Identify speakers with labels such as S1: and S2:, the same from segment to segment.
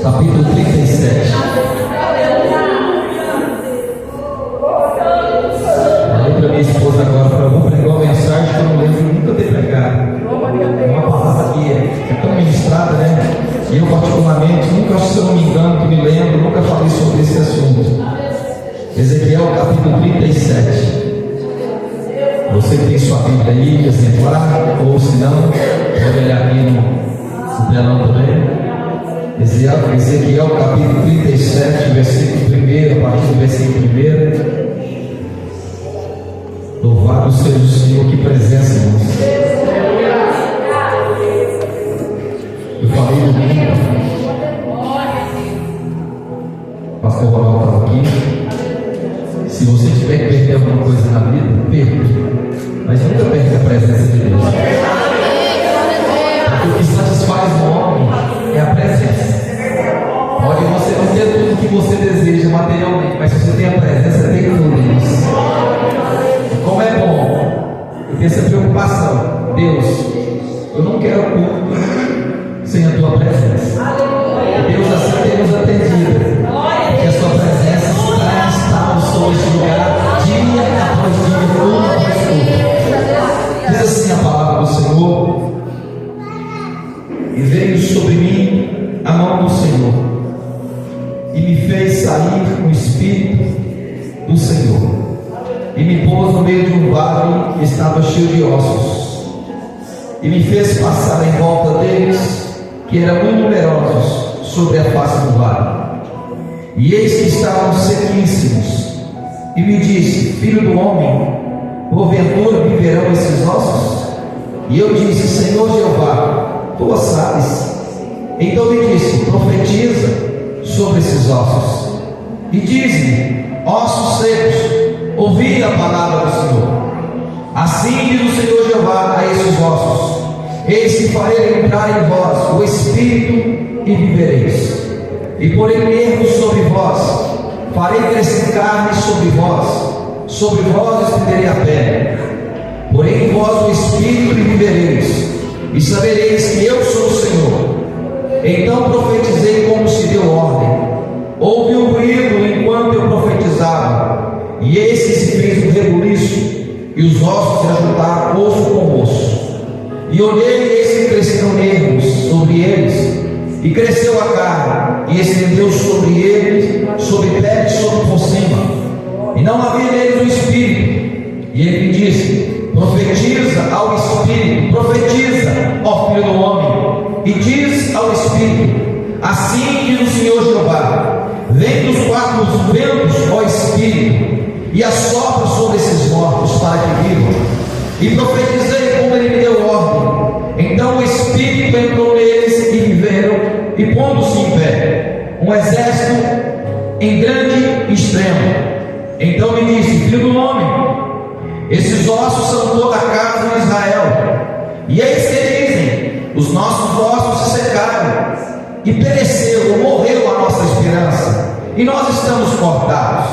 S1: Capítulo 37. Falei para minha esposa agora, eu vou pregar uma mensagem que eu não lembro nunca ter pregado. Uma palavra que é tão ministrada, né? E eu particularmente, nunca, se eu não me engano, que me lembro, nunca falei sobre esse assunto. Ezequiel capítulo 37. Você que tem sua Bíblia aí, exemplar, ou se não, pode olhar aqui no telão também. Ezequiel capítulo 37, versículo 1, a partir do versículo 1. Louvado seja o Senhor, que presença, irmãos. Eu falei domingo, o pastor Ronaldo estava aqui. Se você tiver que perder alguma coisa na vida, perca, mas nunca perca a presença de Deus. Porque o que satisfaz o homem é a presença. Pode você não ter tudo que você deseja materialmente, mas se você tem a presença, tem tudo isso. E como é bom eu ter essa preocupação. Deus, eu não quero culto sem a tua presença. E Deus assim tem nos atendido, porque a sua presença está sobre este lugar, dia após dia, culto após culto. Diz assim a palavra do Senhor: e veio sobre mim a mão do Senhor, e me fez sair o Espírito do Senhor, e me pôs no meio de um vale que estava cheio de ossos, e me fez passar em volta deles, que eram muito numerosos sobre a face do vale, e eis que estavam sequíssimos, e me disse: filho do homem, porventura viverão esses ossos? E eu disse: Senhor Jeová, tu sabes. Então me disse: profetiza sobre esses ossos, e diz-me: ossos secos, ouvi a palavra do Senhor. Assim diz o Senhor Jeová a esses ossos: eis que farei entrar em vós o Espírito, e vivereis. E porei nervos sobre vós, farei crescer carne sobre vós estenderei a pele. Porém em vós o Espírito, e vivereis, e sabereis que eu sou o Senhor. Então profetizei como se deu ordem. Houve um ruído enquanto eu profetizava, e eis que se fez um rebuliço, e os ossos se ajuntaram osso com osso. E olhei, e eis que cresceram nervos sobre eles, e cresceu a carne, e estendeu sobre eles, sobre pele e sobre por cima, e não havia neles o Espírito. E ele me disse: profetiza ao Espírito, profetiza, ó filho do homem, e diz ao Espírito: assim diz o Senhor Jeová: vem dos quatro ventos, ó Espírito, e assopra sobre esses mortos para que vivam. E profetizei como ele me deu ordem. Então o Espírito entrou neles, e viveram, e pondo-se em pé um exército em grande extremo. Então me disse: filho do homem, esses ossos são toda a casa de Israel. E eis que dizem: os nossos ossos se secaram, e pereceu ou morreu a nossa esperança, e nós estamos cortados.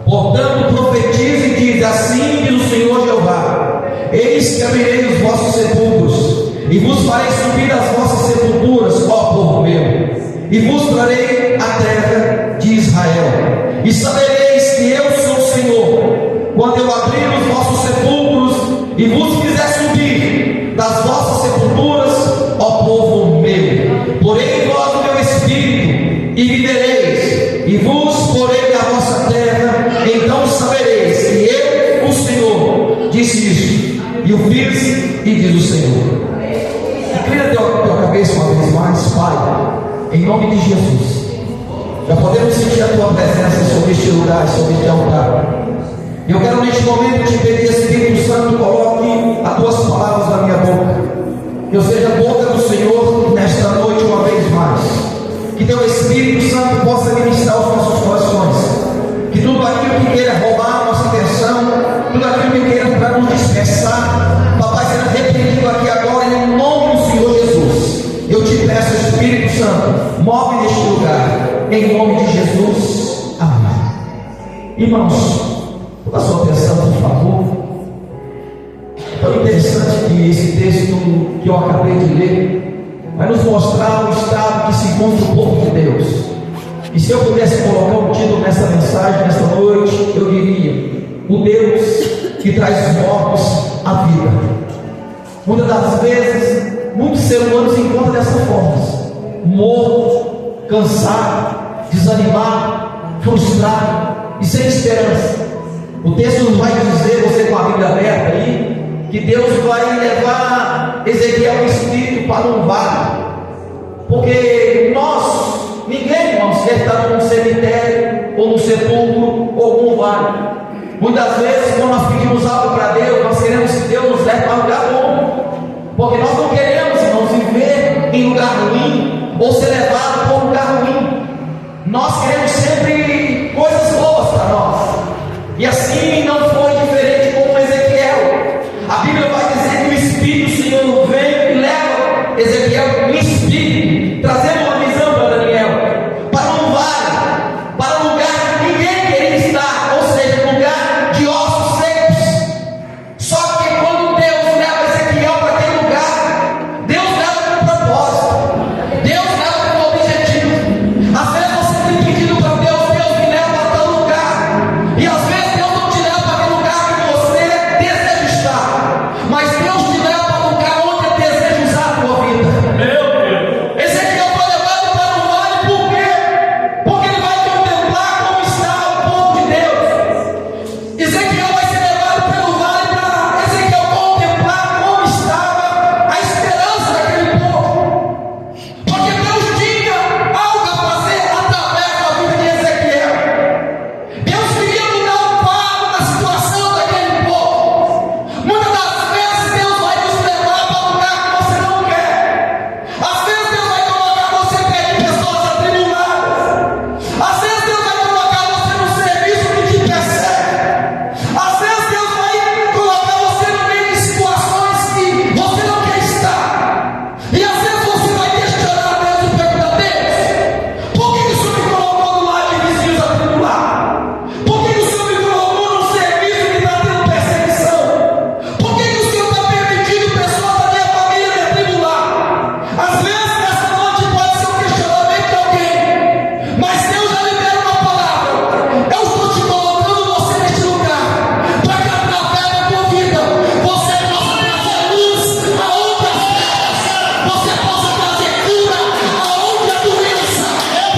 S1: Portanto profetize e diz: assim diz o Senhor Jeová: eis que abrirei os vossos sepulcros, e vos farei subir as vossas sepulturas, ó povo meu, e vos trarei a terra de Israel. E sabereis que eu sou o Senhor, quando eu abrir os vossos sepulcros, e vos fizer subir das vossas sepulturas, ó povo meu. Porém em vós o meu Espírito, e vivereis, e vos porei na vossa terra. Então sabereis que eu, o Senhor, disse isso, e o fiz, e diz o Senhor. Inclina tua cabeça uma vez mais, Pai, em nome de Jesus. Já podemos sentir a tua presença sobre este lugar, sobre este altar. Eu quero neste momento te pedir, Espírito Santo, coloque as tuas palavras na minha boca, que eu seja a boca do Senhor nesta noite uma vez mais. Que teu Espírito Santo possa ministrar os nossos corações, que tudo aquilo que queira roubar a nossa atenção,
S2: expressar, papai, sendo repreendido aqui agora em nome do Senhor Jesus. Eu te peço, Espírito Santo, move neste lugar, em nome de Jesus. Amém. Irmãos, toda a sua atenção, por favor. É tão interessante que esse texto que eu acabei de ler vai nos mostrar o estado que se encontra o povo de Deus. E se eu pudesse colocar um título nessa mensagem, nesta noite, eu diria: o Deus que traz os mortos à vida. Muitas das vezes, muitos seres humanos se encontram dessa forma: morto, cansado, desanimado, frustrado e sem esperança. O texto nos vai dizer, você com a Bíblia aberta aí, que Deus vai levar Ezequiel, o espírito, para um vale. Porque ninguém, irmãos, quer estar num cemitério, ou num sepulcro, ou num vale. Muitas vezes, quando nós pedimos algo para Deus, nós queremos que Deus nos leve para um lugar bom. Porque nós não queremos, irmãos, viver em lugar ruim, ou ser levado para um lugar ruim. Nós queremos sempre coisas boas para nós. E assim não foi diferente com Ezequiel. A Bíblia vai dizer que o Espírito do Senhor vem e leva Ezequiel no Espírito, trazendo uma visão para Daniel, para um vale, para um lugar que ninguém queria estar, ou seja, um lugar de ossos secos. Só que quando Deus leva Ezequiel para aquele lugar, Deus leva com um propósito, Deus leva com um objetivo. Às vezes você tem pedido para Deus, Deus me leva para tal lugar, e às vezes Deus não te leva para aquele lugar que você deseja estar, mas Deus te leva para o lugar onde Ele deseja usar a tua vida. Ezequiel foi levado para o vale, por quê? Porque ele vai contemplar como está o povo de Deus. Ezequiel vai ser levado pelo vale para Ezequiel contemplar como estava a esperança daquele povo. Porque Deus tinha algo a fazer através da vida de Ezequiel. Deus queria mudar o quadro da situação daquele povo. Muitas das vezes Deus vai nos levar para um lugar que você não quer. Às vezes Deus vai colocar você perto de pessoas atribuladas. Às vezes Deus vai colocar você no serviço que te persegue. Às vezes Deus vai colocar você no meio de situações que você não quer estar. E às vezes você vai questionar a Deus e perguntar: Deus, por que o Senhor me colocou no lado de vizinhos atribulados? Por que o Senhor me colocou num serviço que está tendo perseguição? Por que o Senhor está permitindo pessoas da minha família me atribular? Às vezes nessa noite pode ser um questionamento de alguém, mas Deus já libera uma palavra. Eu estou te colocando você neste lugar, para que através da tua vida você possa trazer luz aonde as trevas, você possa trazer cura aonde a doença,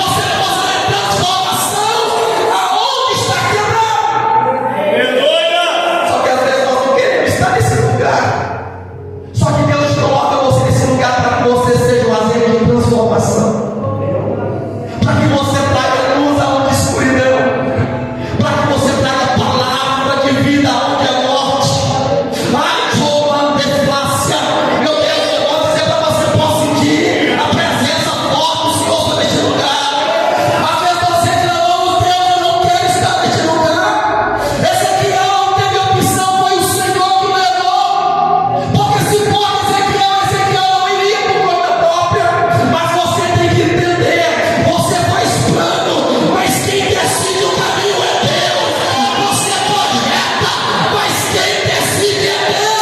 S2: você possa ter transformação aonde está quebrado. Só que às vezes nós não queremos estar nesse lugar. Só que Deus coloca você nesse lugar para que você seja um agente de transformação, para que você traga luz aonde escuridão, para que você traga palavra de vida aonde é morte. Ai, João, desflácia, meu Deus, eu vou dizer para você: posso sentir a presença forte do Senhor sobre este lugar. Às vezes você diz: não, Deus, eu não quero estar neste lugar. Ezequiel não teve opção, foi o Senhor que levou. Porque se for Ezequiel não iria por conta própria. Mas você tem que entender: você faz plano, mas quem decide o caminho é Deus. Você projeta, mas quem decide é Deus.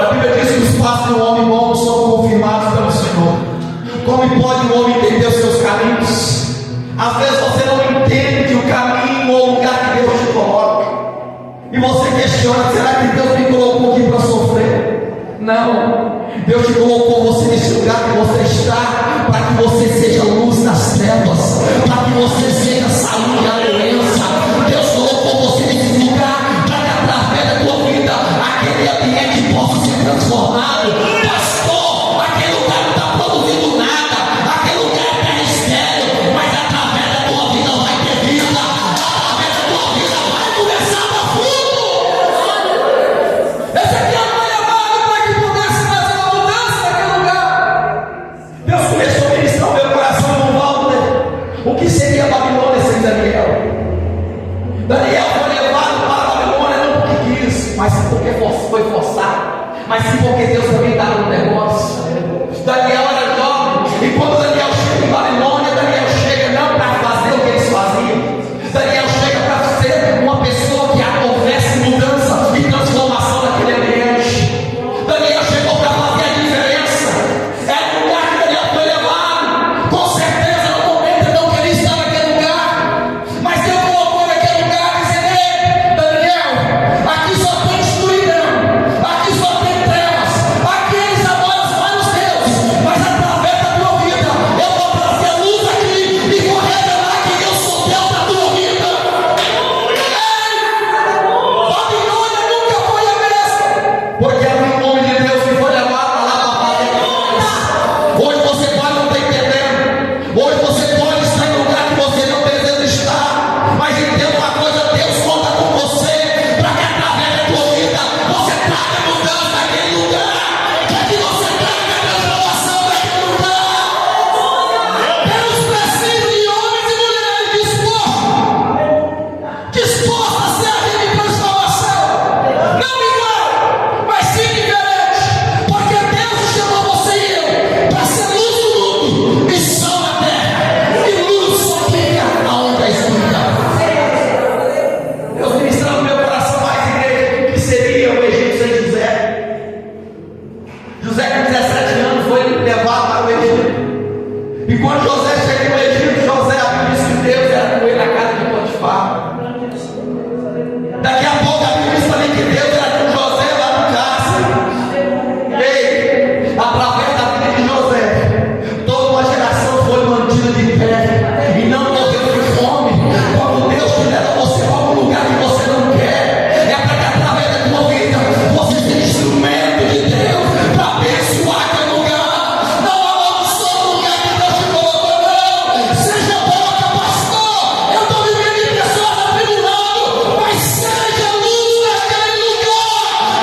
S2: A Bíblia diz que os passos do homem bom são confirmados pelo Senhor. Como pode o homem entender os seus caminhos? Às vezes você não entende o caminho ou o lugar que Deus te coloca, e você questiona: será que Deus me colocou aqui para sofrer? Não, Deus te colocou você nesse lugar que você está, para que você seja luz nas trevas, para que você seja saúde à doença. Deus colocou você nesse lugar para que através da tua vida aquele ambiente possa ser transformado. Pastor, aquele lugar não está produzindo nada, aquele lugar é estéril, mas através da tua vida vai ter vida, através da tua vida vai começar a dar fruto. Esse aqui é foi levado para que pudesse trazer uma mudança naquele lugar. Deus começou a ministrar o meu coração no Walter. O que seria Babilônia mas sim porque Deus também está no negócio. Daniel era jovem, e quando Daniel chega em Babilônia, Daniel chega não para fazer o que eles faziam, Daniel chega para ser uma pessoa que acontece mudança e transformação naquele ambiente. Daniel chegou para fazer a diferença. É o lugar que Daniel foi levado. Com certeza no momento não queria estar naquele lugar, mas Deus colocou naquele lugar dizendo: ei, Daniel, aqui só tem escuridão, aqui só tem trevas, aqui eles adoram os vários deuses, mas através da tua vida eu vou trazer luz aqui e vou revelar que eu sou Deus da tua vida. Babilônia nunca foi a mesma, porque era o nome de Deus que foi levado para lá para fazer a diferença. Hoje você pode não estar entendendo, hoje você pode estar em um lugar que você não deseja estar, mas entenda uma coisa: Deus conta com você para que através da tua vida você traga mudança naquele lugar, para que você traga transformação naquele lugar. Deus precisa de homens e mulheres dispostos a servir em transformação, não igual, mas sim diferente, porque Deus chamou você e eu para ser luz do mundo e sal na terra, e luz só fica aonde a escuridão. Deus ministrou no meu coração mais igreja que seria o Egito sem José. José com 17 anos foi levado para o Egito, e quando José chega no Egito, José abriu disse que Deus era com ele na casa de Potifar. Daqui a pouco a Bíblia diz também que Deus era com José lá no cárcere. Ei, através da vida de José, toda uma geração foi mantida de pé e não morreu de fome. Quando Deus te leva você para um lugar que você não quer, é para que através da tua vida você seja instrumento de Deus para abençoar aquele lugar. Não amaldiçoa o lugar que Deus te colocou, não. Seja boca, pastor. Eu estou vivendo em pessoas atribuladas, mas seja luz naquele lugar.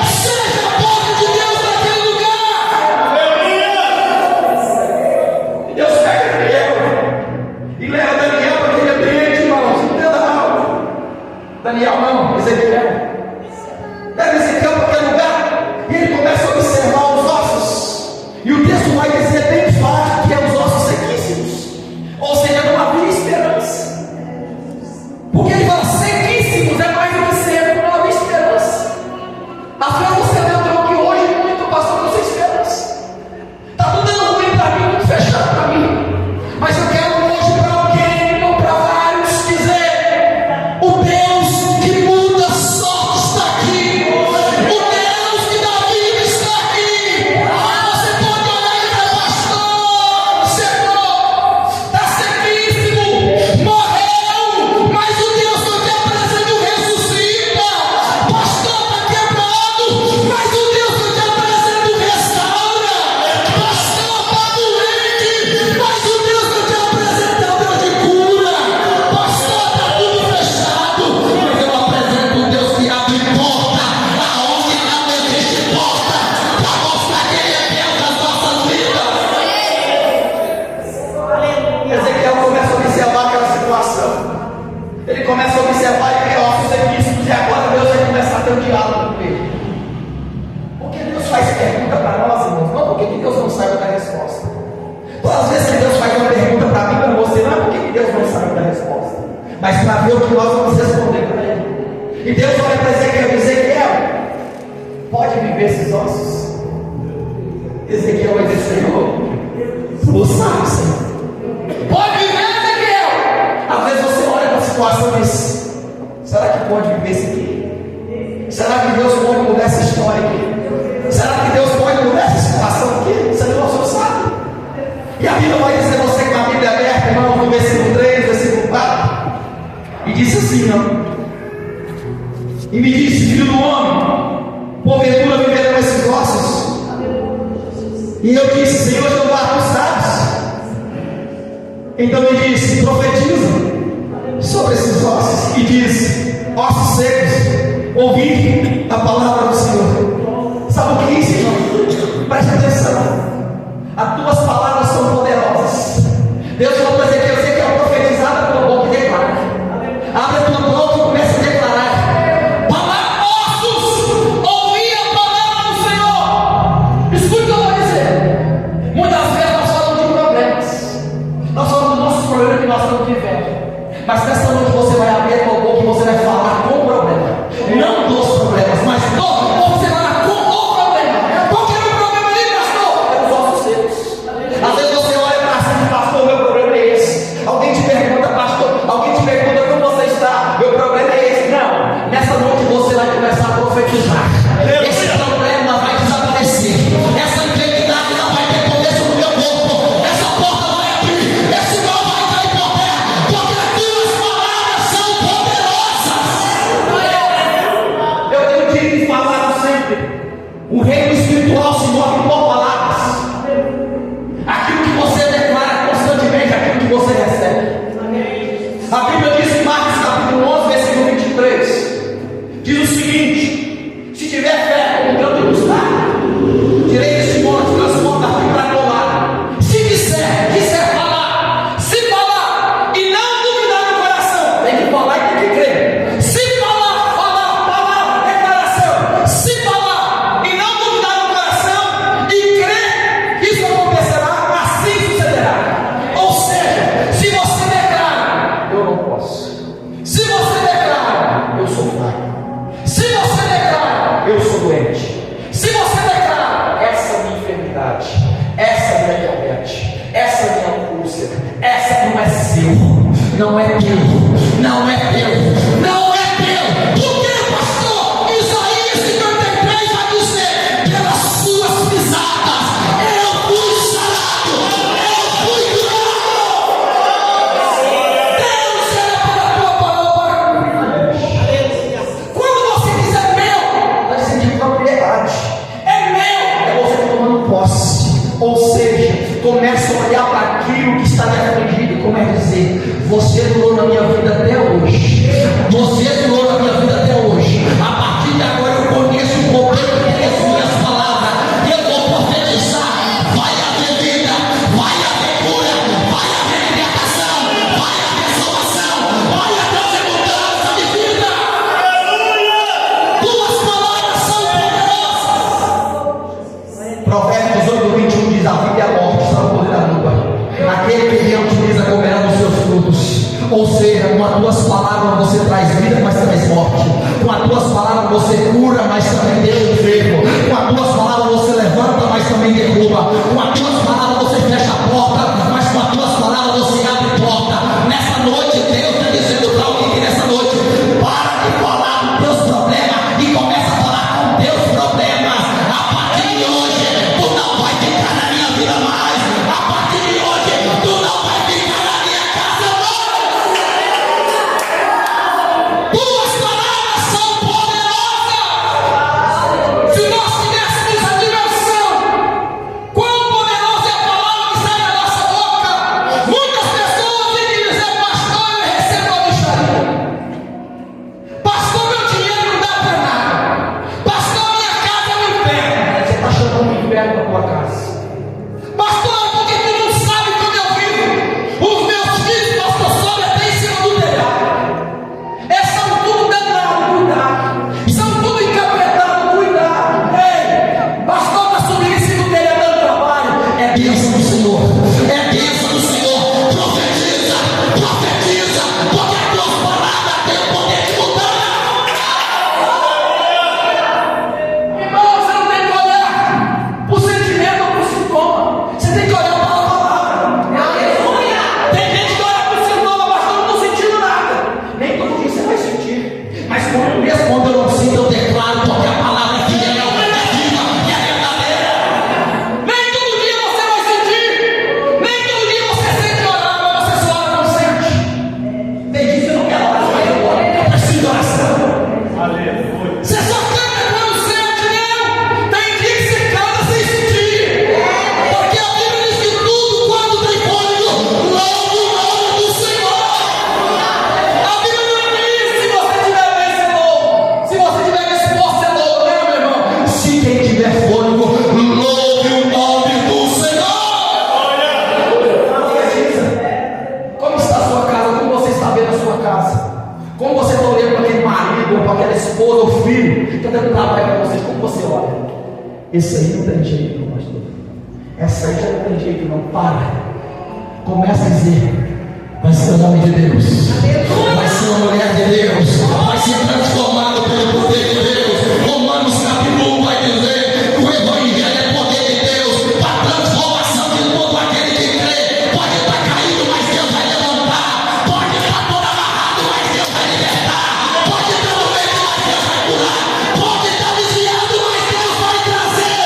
S2: Seja a boca de Deus naquele lugar. Deus pega Daniel e leva Daniel para aquele ambiente, irmãos. Entenda mal. Daniel não, Ezequiel. Leva Ezequiel para aquele lugar e ele começa a observar os ossos. E o texto vai dizer bem claro que é os ossos sequíssimos. Ou seja, não havia esperança. Porque ele fala sequíssimos, é mais do que seco, não havia esperança. Às vezes você lembrou que hoje muito passou com sua esperança. Está tudo dando ruim para mim, tudo fechado para mim. Mas eu quero hoje para alguém ou para vários dizer: o Deus que muda sorte está aqui. O Deus que dá vida está aqui. Você pode olhar e dizer: pastor, secou, está sequíssimo, morreu, mas o Deus que eu te apresento ressuscita. Pastor, está quebrado, mas o Deus que eu te apresento restaura. Pastor, está doente, mas o Deus que eu te apresento é o Deus de cura. Pastor, está tudo fechado, mas eu apresento um Deus que abre porta aonde não existe porta, para mostrar que Ele é Deus das nossas vidas. Ezequiel começa a observar aquela situação. Ele começa a observar e ver ossos sequíssimos, e agora Deus vai começar a ter um diálogo com ele. Porque Deus faz pergunta para nós, irmãos, não porque que Deus não saiba da resposta. Todas as vezes que Deus faz uma pergunta para mim, para você, não é porque que Deus não sabe da resposta, mas para ver o que nós vamos responder para Ele. E Deus olha para Ezequiel e diz: Ezequiel, pode viver esses ossos? Ezequiel vai dizer: Senhor, tu sabes, Senhor. Pode viver, Ezequiel. Às vezes você olha para a situação e diz: será que pode viver isso aqui? Será que Deus pode mudar essa história aqui? Será que Deus pode mudar essa situação aqui? Senhor, o Senhor sabe. E a Bíblia vai dizer, você com a Bíblia aberta, irmão, no versículo 3, versículo 4, e disse assim, não. E me disse: filho do homem, porventura viverão esses ossos? E eu disse: Senhor Jeová, tu sabes. Então me disse: profetiza sobre esses ossos, e diz: ossos secos, ouvi a palavra do Senhor. Sabe o que é isso, irmão? Preste atenção. As tuas palavras são poderosas. Deus falou para Ezequiel: você que é profetizado a tua boca e declara. Abre a tua boca e começa a declarar. Ossos, ouvi a palavra do Senhor. falar e tem que crer. Se falar, declaração. Se falar e não duvidar no coração e crer, isso acontecerá, assim sucederá. Ou seja, se você declara, eu não posso. Se você declara, eu sou fraco. Se você declara, eu sou doente. Se você declara, essa é a minha enfermidade, essa é a minha diabetes, essa é a minha angústia, essa não é seu, não é teu, não é teu, não é teu. Por que, pastor? Isaías 53 vai dizer: pelas suas pisadas eu fui sarado, eu fui curado. Deus era pela tua palavra. Quando você diz é meu, está dizendo de propriedade. É meu, é você tomando posse. Ou seja, começa a olhar para aquilo que está defendido, como é dizer: você durou na minha vida até hoje. Você durou na minha vida até hoje. A partir de agora eu conheço o poder que tem as minhas palavras. Eu vou profetizar. Vai haver vida, vai haver cura, vai haver libertação, vai haver salvação, vai haver mudança de vida. Tuas palavras são poderosas. Provérbios 8:21 diz: a vida e a morte estão no poder da língua. Aquele que bem utiliza comerá dos seus frutos. Ou seja, com as tuas palavras você traz vida, mas traz morte. Com as tuas palavras você cura, mas também deixa o enfermo. Com as tuas palavras você levanta, mas também derruba. Com as tuas palavras você fecha a porta, mas com as tuas palavras você abre porta. Nessa noite Deus está dizendo para alguém que nessa noite: para de falar dos teus problemas e começa a falar com teus problemas. A partir de hoje tu não vai ficar na minha vida mais. A partir de hoje tu não vai ficar na minha casa mais. Tuas palavras são poderosas. Se nós tivéssemos a dimensão quão poderosa é a palavra que sai da nossa boca, muitas pessoas têm que dizer: pastor, eu recebo a bicharia. Pastor, meu dinheiro não dá para nada. Pastor, minha casa é um inferno. Você está chamando um inferno na tua casa. Pastor, porque tu não sabe como eu vivo. Os meus filhos, pastor, sobem até em cima do telhado. São tudo danados, cuidado. São tudo encapetados, cuidado. Ei, pastor, está subindo em cima do telhado dando trabalho. É bênção do Senhor. É bênção do Senhor. Profetiza, profetiza, porque a tua palavra tem o poder de mudar. Irmão, você não tem que olhar para o sentimento ou para o sintoma. Você tem que olhar para a palavra. Tem gente que olha para o sintoma, mas eu não estou sentindo nada. Nem todo dia você vai sentir. Mas mesmo quando eu não sinto, eu declaro, porque a palavra é fiel, é viva e é verdadeira. Nem todo dia você vai sentir. Nem todo dia você sente orar, mas você só ora não sente. Tem dia que você não quer orar, mas eu oro. Eu preciso de oração. Você só canta quando sente, não. Tem dia que você canta sem sentir. Porque a Bíblia diz que tudo quando tem fôlego, louve o nome do Senhor. A Bíblia não diz: se você estiver bem, você louva. Se você estiver disposto, você louva, né, meu irmão? Se quem tiver fôlego, louve o nome do Senhor. Como está a sua casa? Como você está vendo a sua casa? Como você está olhando para aquele marido, ou para aquela esposa ou filho que está dando trabalho para você? Como você olha? Esse aí não tem jeito, não, pastor. Essa aí já não tem jeito, não. Para. Começa a dizer: vai ser um homem de Deus, vai ser uma mulher de Deus, vai ser transformado pelo poder de Deus. Romanos capítulo 1 vai dizer que o Evangelho é poder de Deus para a transformação de todo aquele que crê. Pode estar caído, mas Deus vai levantar. Pode estar todo amarrado, mas Deus vai libertar. Pode estar doente, mas Deus vai curar. Pode estar desviado, mas Deus vai trazer.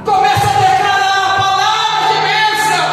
S2: Começa a declarar a palavra de bênção.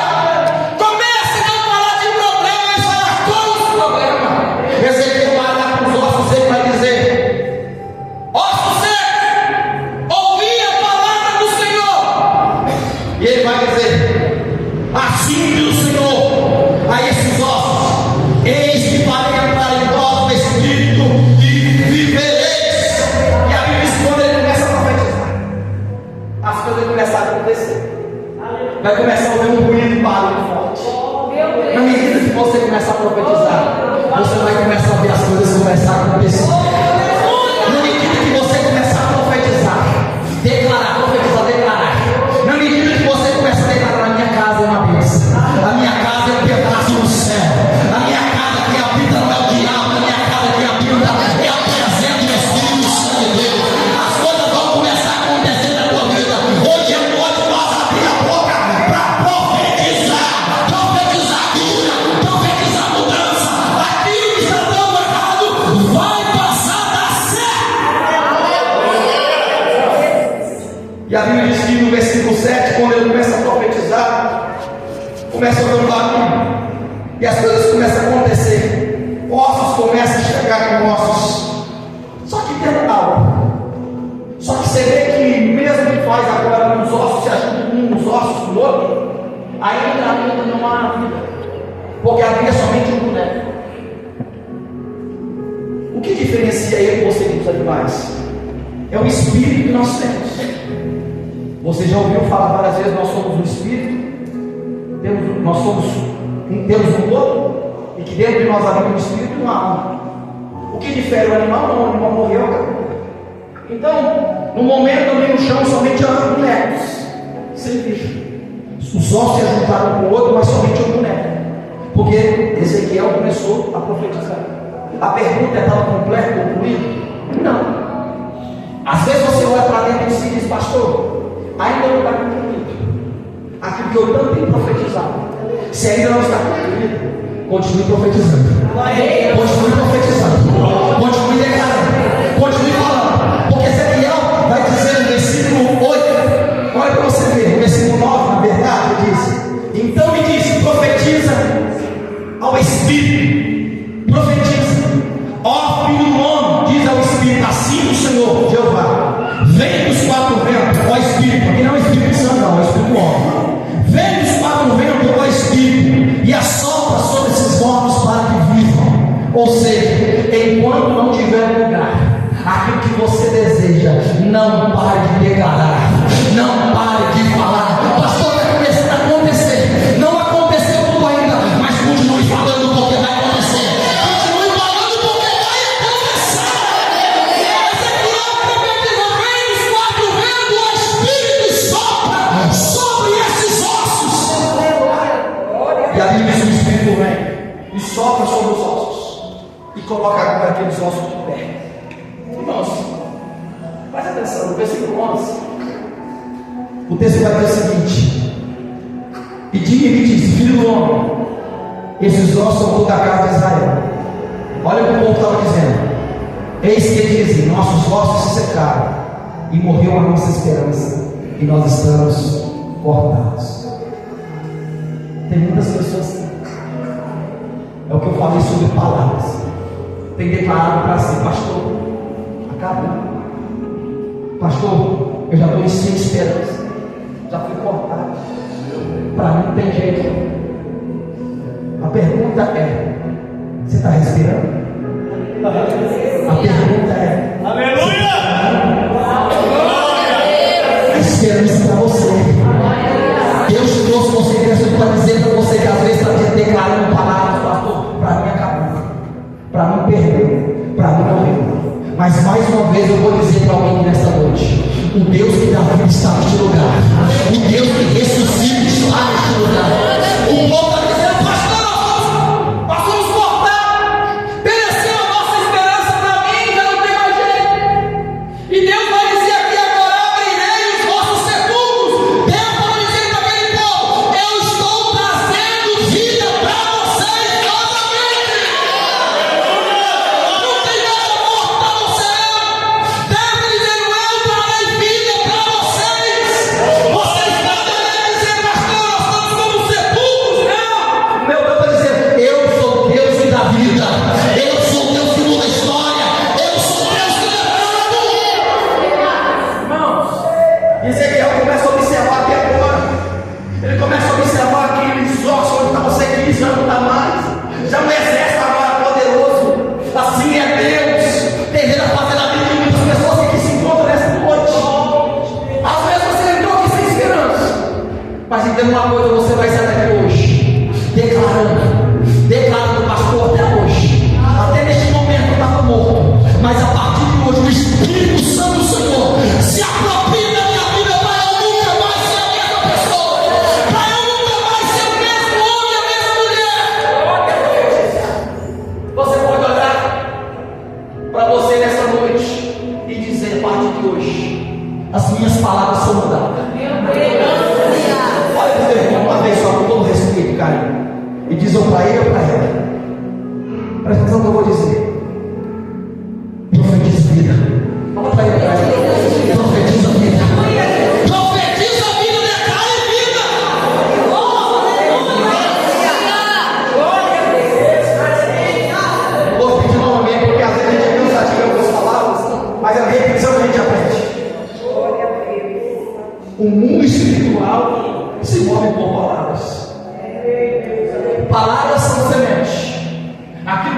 S2: começa a ouvir um barulho, e as coisas começam a acontecer, ossos começam a chegar com ossos, só que tem algo, só que você vê que mesmo que faz agora uns ossos se ajudam uns ossos com o outro, ainda não há vida, porque a vida é somente um boneco. O que diferencia eu e você dos animais? É o espírito que nós temos. Você já ouviu falar várias vezes, nós somos um espírito, nós somos temos um corpo, e que dentro de nós havia um espírito e uma alma. O que difere o animal? Não, o animal morreu, acabou. Então, no momento ali no chão, somente há bonecos, sem bicho. Os ossos se juntaram com o outro, mas somente um boneco. Porque Ezequiel começou a profetizar. A pergunta estava completa, concluída? Não. Às vezes você olha para dentro de si e diz, pastor, ainda não está concluído aquilo que eu tanto tenho profetizado. Se ainda não está concluído, continue profetizando. Continue profetizando. Continue declarando. Continue falando. Porque Ezequiel vai dizer no versículo 8, olha para você ver, no versículo 9, na verdade, ele diz: então me disse, profetiza ao Espírito, profetiza, ó filho do homem, diz ao Espírito, assim o Senhor, Jeová, vem dos quatro ventos, ó Espírito, aqui não é o Espírito Santo, não, é o Espírito do homem, vem dos quatro ventos, ó Espírito, e assopra sobre esses mortos para que vivam. Ou seja, enquanto não tiver lugar, aquilo que você deseja, não pare de declarar, não pare de falar. Pastor, vai começar a acontecer, não aconteceu tudo ainda, mas continue falando porque vai acontecer. Continue falando porque vai acontecer. Ezequiel profetizou, vem dos quatro ventos, o Espírito sopra sobre esses ossos. E a Bíblia diz que o Espírito vem e sopra sobre os ossos e coloca agora aqueles ossos de pé. Irmãos, preste atenção, no versículo 11, o texto vai dizer o seguinte: e me disse, filho do homem, esses ossos são toda a casa de Israel. Olha o que o povo estava dizendo. Eis que ele dizia, nossos ossos se secaram, e morreu a nossa esperança, e nós estamos cortados. Tem muitas pessoas assim. É o que eu falei sobre palavras. Tem declarado para si, pastor, acabou. Pastor, eu já estou sem esperança. Já fui cortado. Para mim não tem jeito. A pergunta é: você está respirando? A pergunta é: aleluia! A esperança para você. Deus trouxe você para dizer para você que às vezes está declarando palavras, pastor, para mim acabou. Para mim perdeu. Para mim morreu. Mas mais uma vez eu vou dizer para alguém nessa noite: o Deus que dá vida está neste lugar, o Deus que ressuscita está neste lugar. O povo está dizendo, pastor, nós somos cortados, pereceu a nossa esperança, para mim já não tem mais jeito. E Deus vai dizer aqui agora: abrirei os vossos sepulcros. Deus vai dizer para aquele povo: eu estou trazendo vida para vocês novamente. Não tem nada morto para você. Deus dizendo: eu trarei vida para vocês. Vocês podem dizer, pastor, nós estamos como sepulcros. Não. Meu Deus vai dizer: eu sou Deus que dá vida. Eu sou Deus que muda a história. Eu sou Deus que levanta. Irmãos, Ezequiel começa a observar aqui agora. Ele começa a observar aqueles ossos onde estava sequinhos, já não está mais. Já um exército agora poderoso. Assim é Deus. Terreira fazendo a vida de muitas pessoas que aqui se encontram nessa noite. Às vezes você entrou aqui sem esperança, mas entenda uma coisa: você vai sair daqui hoje declarando, pastor, até hoje, até neste momento eu estava morto, mas a partir de hoje o Espírito Santo do Senhor se apropria da minha vida para eu nunca mais ser a mesma pessoa, para eu nunca mais ser o mesmo homem, a mesma mulher. Você pode olhar para você nessa noite e dizer: a partir de hoje as minhas palavras são mudadas. Olha para o irmão uma vez só, com todo respeito e carinho, e diz ou para ele ou para ela: presta atenção no que eu vou dizer. Profetiza vida. Fala para ele, para ela: profetiza vida. Profetiza vida, declare vida.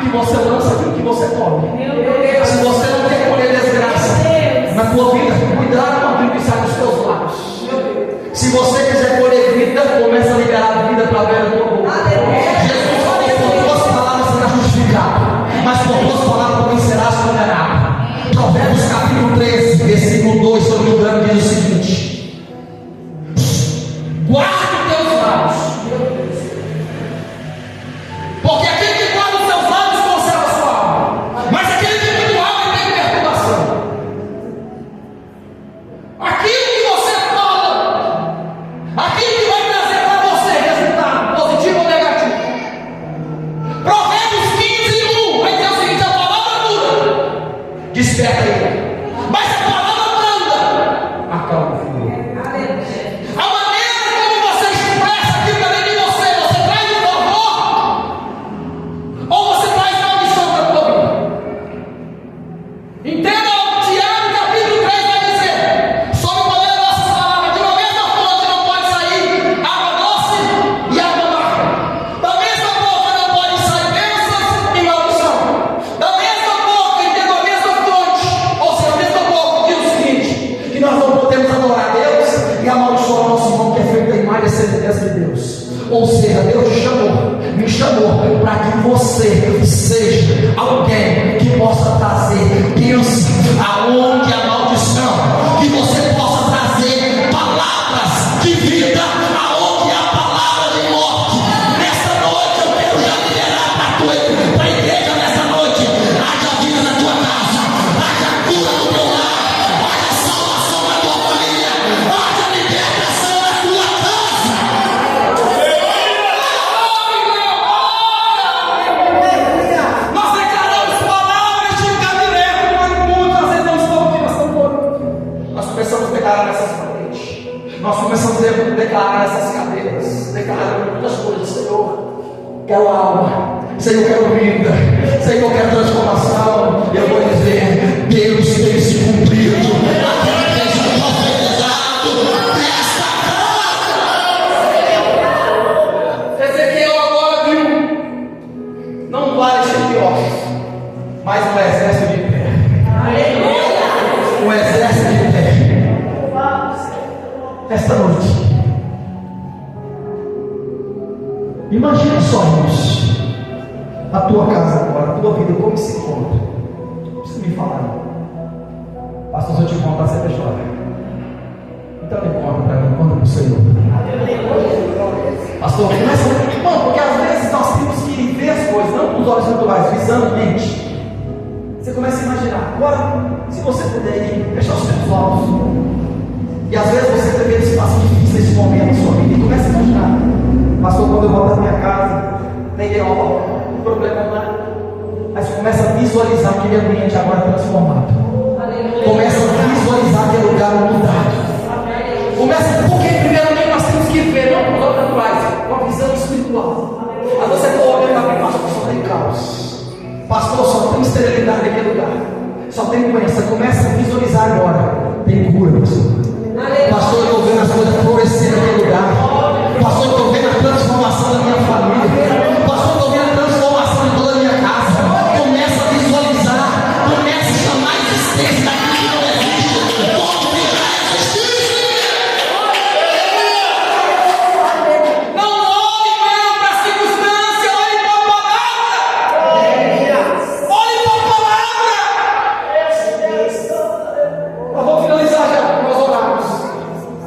S2: que você lança, aquilo que você come. Se você não quer colher desgraça na tua vida, cuidado com aquilo que sai dos teus lábios. Se você quiser colher vida, começa a liberar a vida através da tua boca. Jesus falou: por tuas palavras serás justificado, mas por tuas palavras também serás condenado. Provérbios capítulo 13, versículo 2, se eu não me engano, diz o seguinte: guarda os teus lábios, porque aquele que guarda os seus lábios conserva a sua alma, mas aquele que é muito alma tem perturbação. Aquilo que você fala, aquilo que vai trazer para você resultado positivo ou negativo. Provérbios 15:1 vai dizer o seguinte: a palavra dura desperta ele, mas a palavra branda acalma o furor. A maneira como você expressa aquilo que vem de você, você traz um louvor ou você traz maldição para a tua vida? Entenda o que Tiago capítulo 3 vai dizer sobre o poder das nossas palavras. De uma mesma fonte não pode sair água doce e água amarga. Da mesma boca não pode sair bênçãos e maldição. Da mesma boca, entenda a mesma fonte, ou seja, a mesma boca diz o seguinte: que nós não podemos adorar a Deus e amaldiçoar o nosso irmão que é feito a imagem e semelhança de Deus. Ou seja, Deus me chamou para que você seja alguém que possa trazer bênção aonde a maldição, que você possa trazer palavras de vida aonde há palavra de morte. Nessa noite eu quero já liberar para a igreja nessa noite: haja vida na tua casa, haja cura no teu lar, haja salvação na tua família, haja libertação na tua casa. Nós declaramos palavras de gabinete, mas muitas vezes não estão vivas, estão mortas. Nós começamos a declarar nessas paredes, nós começamos a declarar nessas cadeiras, declarando muitas coisas. Senhor, quero alma, Senhor, quero vida, Senhor, quero transformação. Eu vou dizer: Deus tem se cumprido aquilo que tem se profetizado nesta casa. Ezequiel agora viu, não vale ser pior, mas um exército de pé. Um exército de pé. Esta noite, imagine só, irmãos, a tua casa agora, a tua vida, como se encontra. Não precisa me falar, não. Pastor, se eu te contar, você vai chorar. Então me conta para mim, conta para o Senhor. Pastor, começa, irmão, porque às vezes nós temos que ver as coisas, não com os olhos naturais, visando a mente. Você começa a imaginar. Agora, se você puder ir, fechar os seus olhos. E às vezes você teve esse espaço difícil nesse momento na sua vida, e começa a imaginar: pastor, quando eu volto da minha casa, tem aula, o problema não é. Mas começa a visualizar aquele ambiente agora transformado. Começa a visualizar aquele lugar mudado. Começa, porque primeiramente nós temos que ver, não com os olhos naturais, com a visão espiritual. Aí você está olhando para mim: pastor, só tem caos, pastor, só tem esterilidade naquele lugar, só tem doença. Começa a visualizar agora: tem cura, pastor. Pastor, eu estou vendo as coisas florescer naquele lugar. Pastor, eu estou vendo a transformação da minha família. Pastor, eu estou vendo a transformação de toda a minha casa. Começa a visualizar, começa a chamar a existência daquilo que não existe, como que já existe. Não olhe mesmo para a circunstância, olhe para a palavra. Olhe para a palavra. Eu vou finalizar já, meus horários.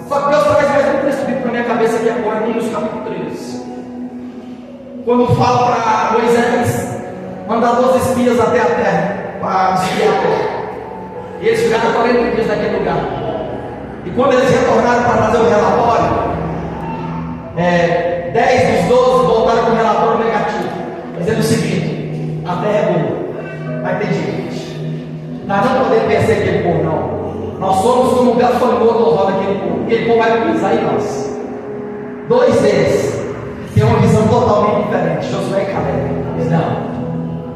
S2: Só que Deus traz mais um texto bíblico na minha cabeça aqui agora, Números capítulo 13. Quando fala para Moisés mandar 12 espias até a terra para espiar a terra. E eles ficaram 40 dias naquele lugar. E quando eles retornaram para trazer o relatório, 10 dos 12 voltaram com o relatório negativo, dizendo o seguinte: a terra é boa, vai ter gente. Nós não podemos vencer aquele povo, não. Nós somos como um gafanhoto ao lado daquele povo. Aquele povo vai pisar em nós. 2 deles têm uma visão totalmente diferente. Josué e Caleb diz: não,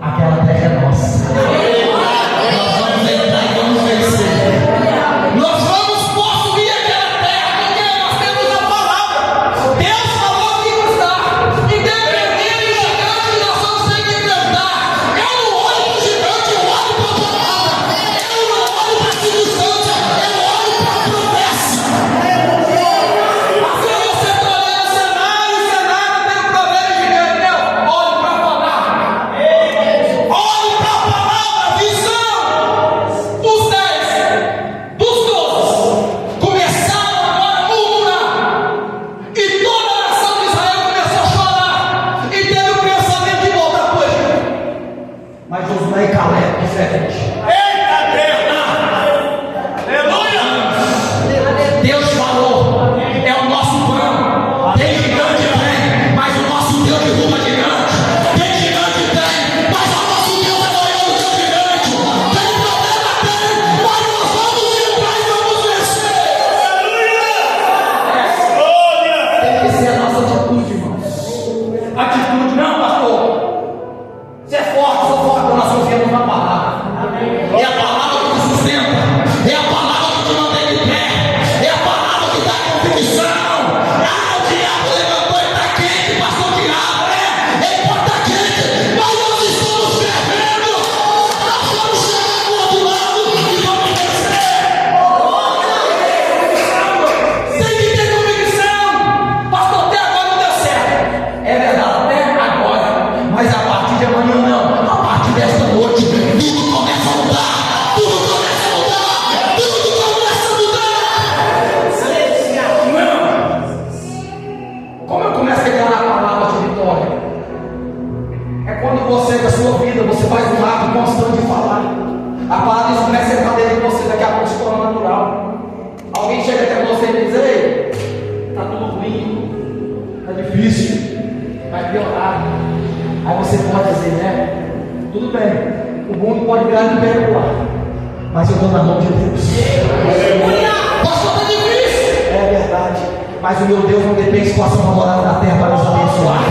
S2: aquela terra é nossa. Nós vamos entrar e vamos vencer. Nós vamos possuir aquela terra, porque nós temos a palavra. Deus falou que nos dá. Independente do que nós vamos ter que enfrentar, Mas Josué e Caleb é diferente.
S3: Eita terra! Aleluia!
S2: Deus falou, é o nosso plano. Tem gigante, tem, mas o nosso Deus derruba gigante. Tem gigante, tem, mas o nosso Deus é maior do que o gigante. Tem problema, tem, mas nós vamos entrar e vamos vencer.
S3: Glória!
S2: Tem que ser a nossa atitude, irmãos. Atitude, não, pastor. Você é forte, sou forte, nós confiamos na palavra. É a palavra que te sustenta, é a palavra que te mantém de pé, é a palavra que dá convicção. Ah, o diabo levantou e está quente, pastor Tiago, ele pode estar quente, mas nós estamos fervendo. Nós vamos chegar do outro lado e vamos vencer. Tem que ter convicção. Pastor, até agora não deu certo. É verdade, até agora, mas a partir de amanhã não, a partir desta noite, tudo começa a mudar, tudo começa a mudar, tudo começa a mudar. Como eu começo a declarar a palavra de vitória? É quando você, com a sua vida, você faz um ato constante de falar. A palavra começa a entrar dentro de você, daqui a pouco se torna natural. Alguém chega até você e diz: ei, está tudo ruim, está difícil, vai piorar. Aí você pode dizer, né? Tudo bem, o mundo pode virar de pé pro ar, mas eu estou na mão de Deus. Pastor, está difícil. É verdade, mas o meu Deus não depende de situação favorável da terra para nos abençoar.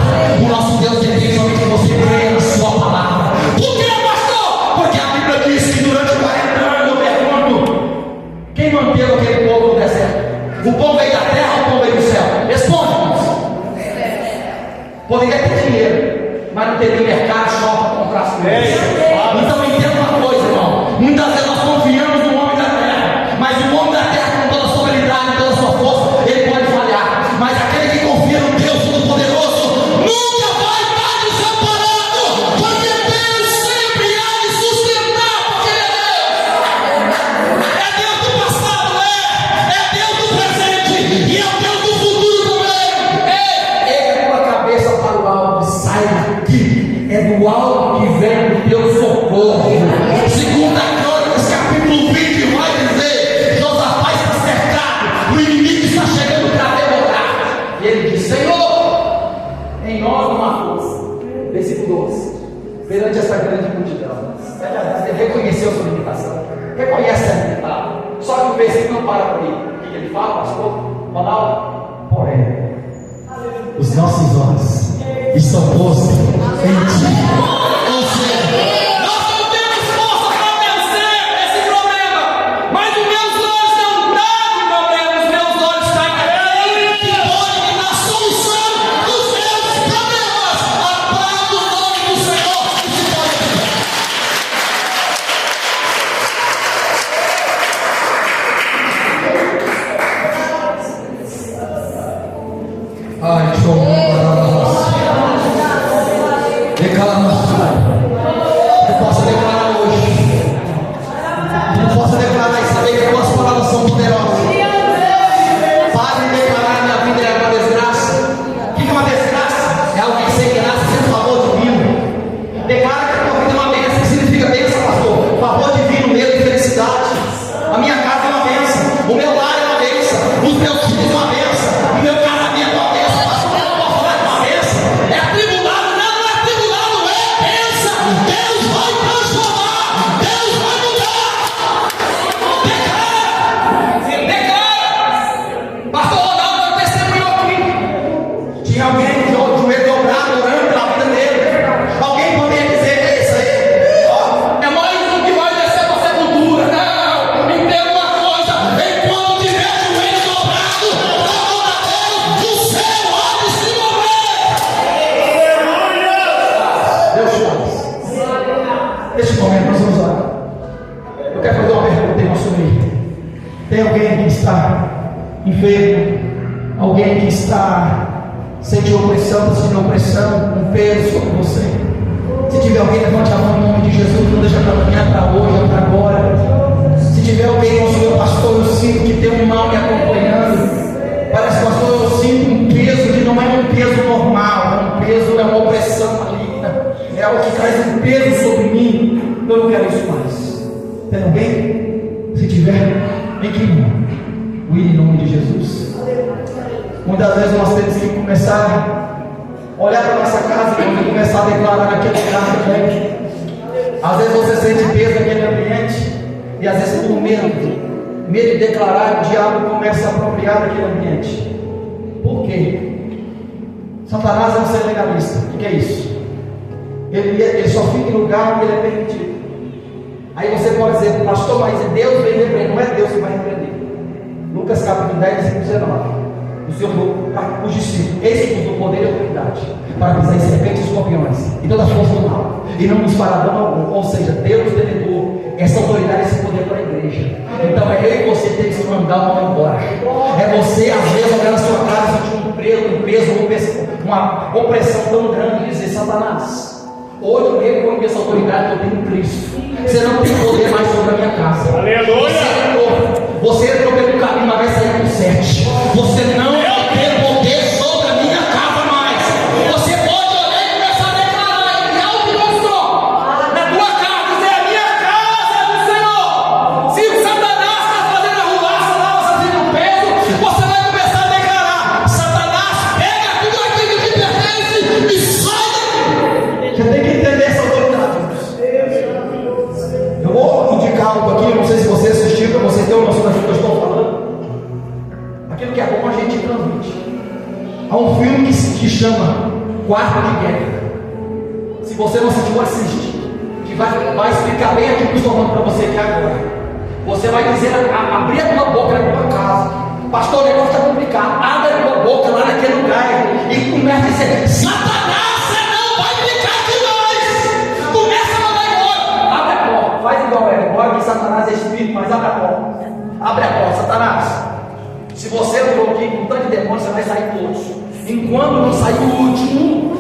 S2: O nosso Deus depende somente que você creia na sua palavra. Por que, pastor? Porque a Bíblia diz que durante 40 anos eu pergunto: quem manteve aquele povo no deserto? O povo veio da terra ou o povo veio do céu? Responde, irmãos. Poderia ter dinheiro, mas não teria mercado só para comprar as coisas. Então entenda uma coisa, irmão. Muitas vezes nós confiamos no homem da terra, mas o homem da terra, com toda a sua habilidade, toda a sua força, ele pode falhar. Mas aquele que confia no Deus Todo-Poderoso nunca vai estar desamparado, porque Deus sempre há de sustentar, porque Ele é Deus. É Deus do passado, é Deus do presente e é o Deus do futuro também. Ergue a tua cabeça para o alto e sai daqui. É do alto que vem o teu socorro. Segunda Crônicas, capítulo 20, vai dizer: Josafá está cercado, o inimigo está chegando para devorar. E ele diz: Senhor, em nós uma força. Versículo 12. Perante essa grande multidão, ele reconheceu sua limitação, reconhece a limitado. Só que o versículo não para por aí. O que ele fala, pastor? Ronaldo? Porém, os nossos olhos estão postos em ti. Ou seja, nós não temos força para vencer esse problema, mas os meus olhos não estão em problema, os meus olhos estão naquele que pode me dar solução dos meus problemas. Aplauda o nome do Senhor e se pode viver. Ai, show. Eu posso declarar hoje. Eu posso declarar e saber que tuas palavras são poderosas. Pare de declarar minha vida é uma desgraça. O que é uma desgraça? É alguém sem graça, sem favor divino. Declara que a tua vida é uma bênção. O que significa bênção, pastor? Favor divino, medo e felicidade. A minha casa é uma bênção. O meu lar é uma bênção. Os meus filhos é uma bênção. O meu casamento é uma bênção. Pastor, eu não posso falar de uma bênção. É atribulado, não é atribulado, é bênção. Deus vai transformar. Deus vai mudar. Declara. Pastor Ronaldo não testemunhou aqui. Tinha alguém de joelho dobrado orando pela vida dele. Alguém poderia dizer: é isso aí, é mais um que vai descer para a sepultura. Não, entenda uma coisa: enquanto tiver joelho dobrado, glória a Deus, o céu há de se mover. Deus te ouve. Neste momento nós vamos orar. Eu quero fazer uma pergunta em nosso meio. Tem alguém que está enfermo? Alguém que está sente opressão, um peso sobre você? Se tiver alguém, levante a mão em nome de Jesus. Não deixa para amanhã, para hoje, para agora. Se tiver alguém, nosso meu pastor, eu sinto que tem um mal me acompanhando. Parece, pastor, eu sinto um peso que não é um peso normal, é uma opressão maligna. É algo que traz um peso sobre mim. Eu não quero isso mais. Tem alguém? Se tiver, em que nome? O em nome de Jesus. Muitas vezes nós temos que começar a olhar para a nossa casa e começar a declarar naquele lugar também. Às vezes você sente peso naquele ambiente, e às vezes por medo de declarar, o diabo começa a apropriar daquele ambiente. Por quê? Satanás é um ser legalista. O que é isso? Ele só fica em lugar que ele é permitido. Aí você pode dizer, pastor, mas Deus vem repreender. Não é Deus que vai repreender. Lucas capítulo 10, versículo 19. O Senhor falou os discípulos: eis que nos dou poder e autoridade para pisar em serpentes e escorpiões e toda a força do mal, e não nos fará dano algum. Ou seja, Deus delegou essa autoridade, esse poder para a igreja. Então é eu e você que tem que se mandar o mal embora. É você, às vezes, olhar na sua casa, sentir um peso, uma opressão tão grande, e dizer: Satanás, hoje eu reconheço essa autoridade que eu tenho em Cristo. Você não tem poder mais sobre a minha casa.
S3: Aleluia!
S2: Você entrou pelo caminho, mas vai sair com 7. Você não tem poder sobre a minha casa mais. Você pode olhar e começar a declarar em alto e som na tua casa, dizer: a minha casa é do Senhor. Se o Satanás está fazendo a ruaça lá, você fazendo peso, você vai começar a declarar: Satanás, pega tudo aquilo que pertence e sai daqui. Você tem que entender essa autoridade. Eu vou indicar algo aqui, não sei se você assistiu, para você ter uma noção daquilo que eu estou falando. Aquilo que é bom a gente transmite. Há um filme que chama Quarto de Guerra. Se você não assistiu, assiste. Que vai explicar bem aquilo que eu estou falando para você aqui agora. Você vai dizer, abrir a tua boca na tua casa: pastor, o negócio está complicado. Abre a tua boca lá naquele lugar e começa a dizer: Satanás, você não vai ficar aqui mais. Começa a mandar embora. Abre a porta, faz igual ele. Embora que Satanás é espírito, mas abre a porta. Abre a porta, Satanás. Se você entrou aqui com tanto de demônio, você vai sair todos. Enquanto não sair o último,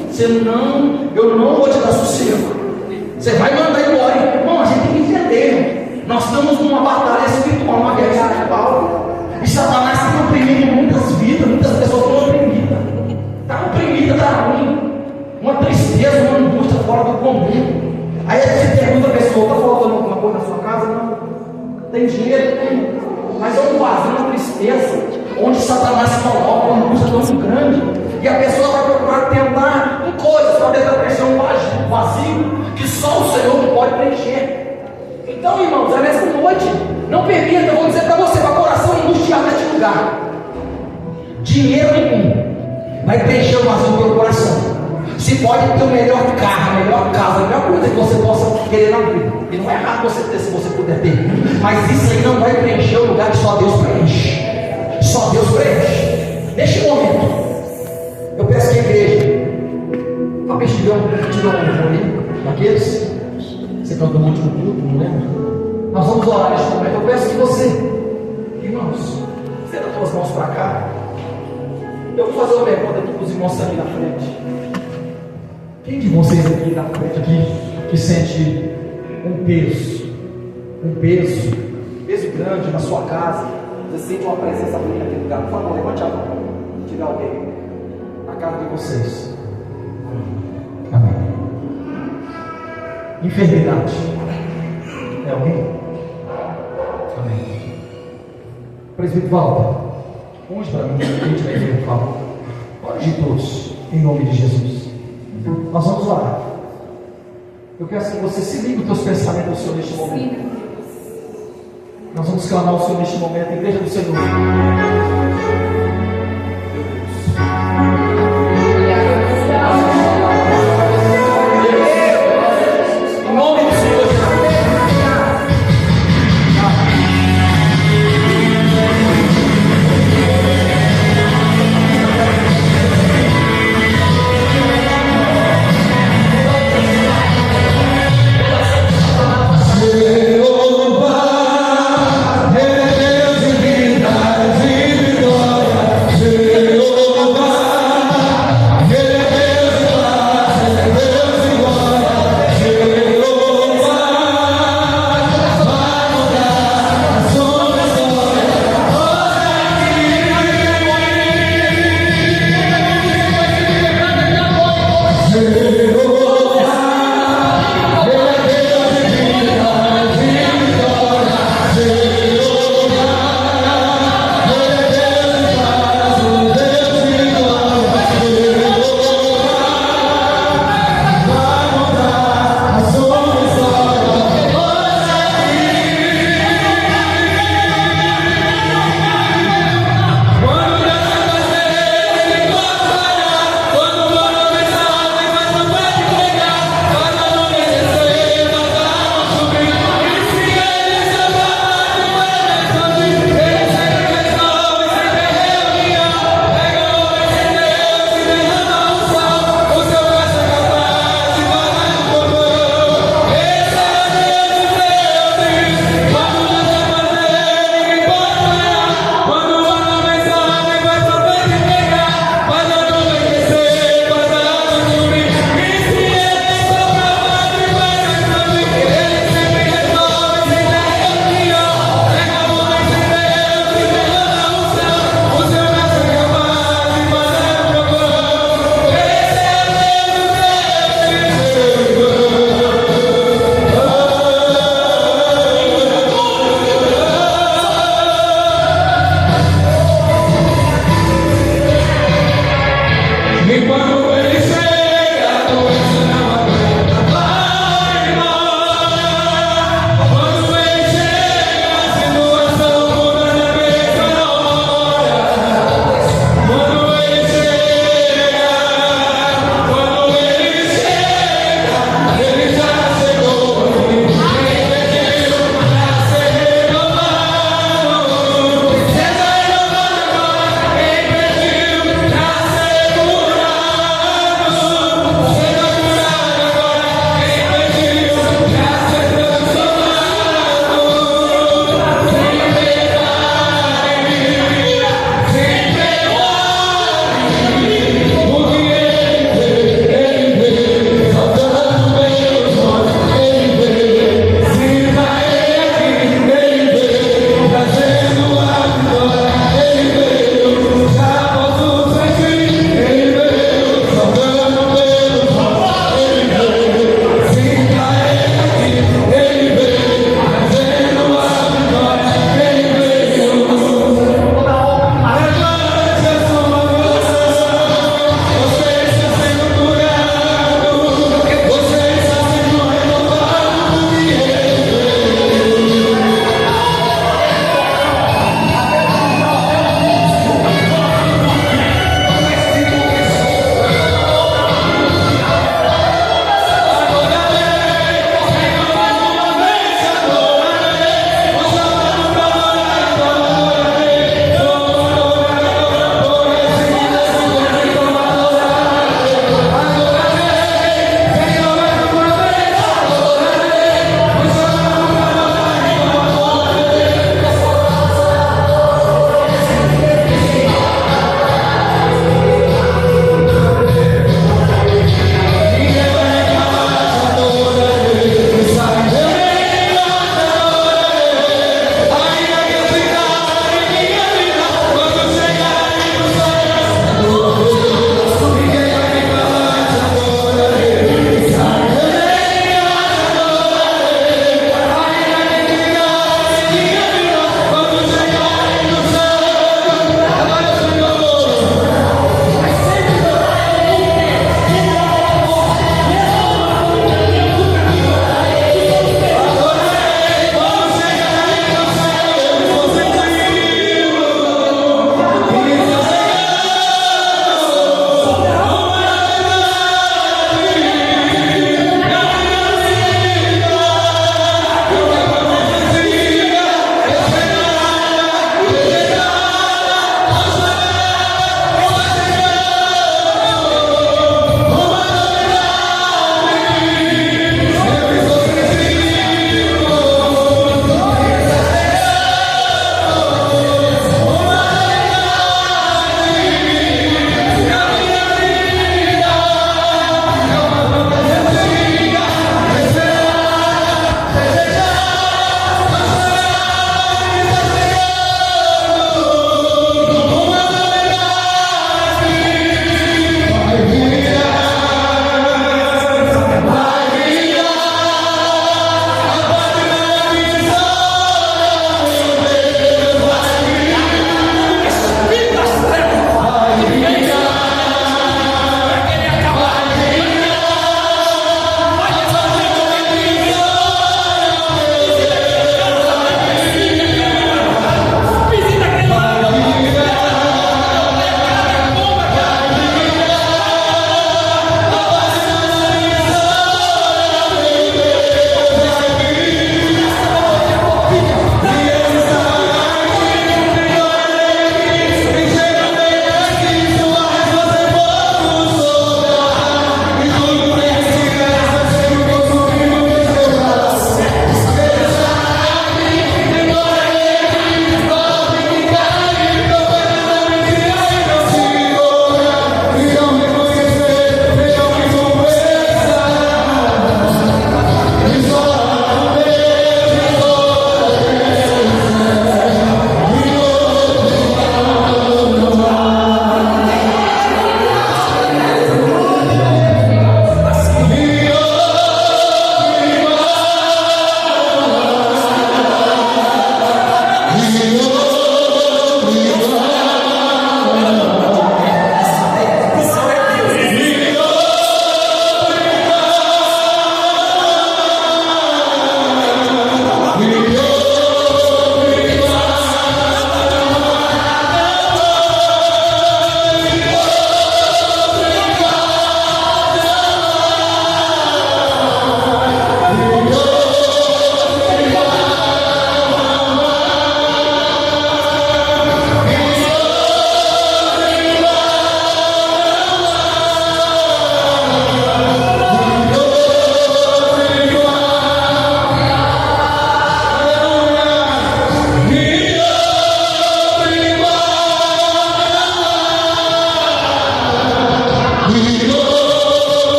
S2: eu não vou te dar sossego. Você vai mandar embora. Irmão, a gente tem que entender. Nós estamos numa batalha espiritual, numa guerra espiritual. E Satanás está oprimindo muitas vidas, muitas pessoas estão oprimidas. Está oprimida, está ruim. Uma tristeza, uma angústia fora do comum. Aí você pergunta a pessoa: está faltando alguma coisa na sua casa? Não. Tem dinheiro? Tem. Mas é um vazio, uma tristeza, onde Satanás coloca uma angústia tão grande, e a pessoa vai procurar tentar coisas para tentar preencher um vazio que só o Senhor pode preencher. Então, irmãos, é nessa noite, não permita, eu vou dizer para você, com o coração angustiado neste lugar: dinheiro nenhum vai preencher o vazio do teu coração. Se pode ter o melhor carro, a melhor casa, a melhor coisa que você possa querer na vida, e não é errado você ter, se você puder ter, mas isso aí não vai preencher o lugar que só Deus preenche. Só Deus preenche. Neste momento, eu peço que a igreja, a peixe tiver um ali, daqueles, você cantou no último culto, não lembra? Nós vamos orar neste momento. Eu peço que você, irmãos, estenda as tuas mãos para cá. Eu vou fazer uma pergunta aqui para os irmãos ali na frente. Quem de vocês aqui na frente aqui que sente um peso grande na sua casa? Você sente uma presença ruim naquele lugar? Por favor, levante a mão. Se tiver alguém na casa de vocês. Amém. Enfermidade. É alguém? Amém. Presbítero Walter, onde para mim? Quem tiver enfermo, por favor. Pode ir todos, em nome de Jesus. Nós vamos orar. Eu quero que você se ligue os teus pensamentos ao Senhor neste momento. Nós vamos clamar ao Senhor neste momento, igreja do Senhor.